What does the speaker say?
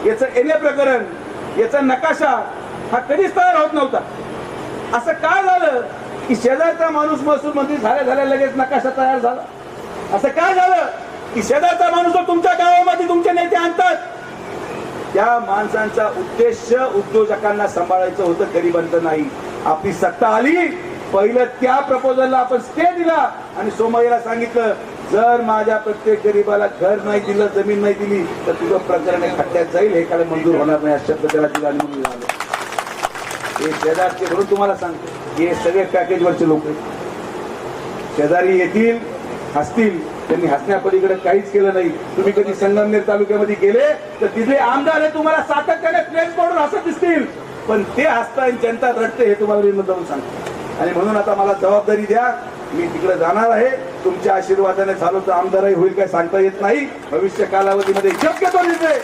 याचं एने प्रकरण, याचा नकाशा हा कधीच तयार होत नव्हता. असं काय झालं की शेजारचा माणूस महसूल मंत्री झाल्या लगेच नकाशा तयार झाला? असं काय झालं की शेजारचा माणूस तुमच्या गावामध्ये तुमचे नेते आणतात? त्या माणसांचा उद्देश उद्योजकांना सांभाळायचं होतं, गरिबांचं नाही. आपली सत्ता आली, पहिलं त्या प्रपोजलला आपण स्टे दिला आणि सोमय्याला सांगितलं, जर माझ्या प्रत्येक गरीबाला घर नाही दिलं, जमीन नाही दिली तर तुझं प्रकरण खड्ड्यात जाईल, हे काय मंजूर होणार नाही, अशा शब्द त्याला दिला आणि म्हणून झालं. हे शेजारचे म्हणून तुम्हाला सांगतो, हे सगळे पॅकेजवरचे लोक आहेत. शेजारी येतील, हसतील, त्यांनी हसण्यापलीकडे काहीच केलं नाही. तुम्ही कधी संगमनेर तालुक्यामध्ये गेले तर तिथले आमदार हे तुम्हाला सातत्याने प्लेस करून हसत दिसतील, पण ते हसताय जनता रडते, हे तुम्हाला मी मुद्दाम सांगतो. आणि म्हणून आता मला जबाबदारी द्या, मी तिकडे जाणार आहे. तुमच्या आशीर्वादाने झालो तर आमदारही होईल काय सांगता येत नाही. भविष्य कालावधीमध्ये शक्यतो दिसते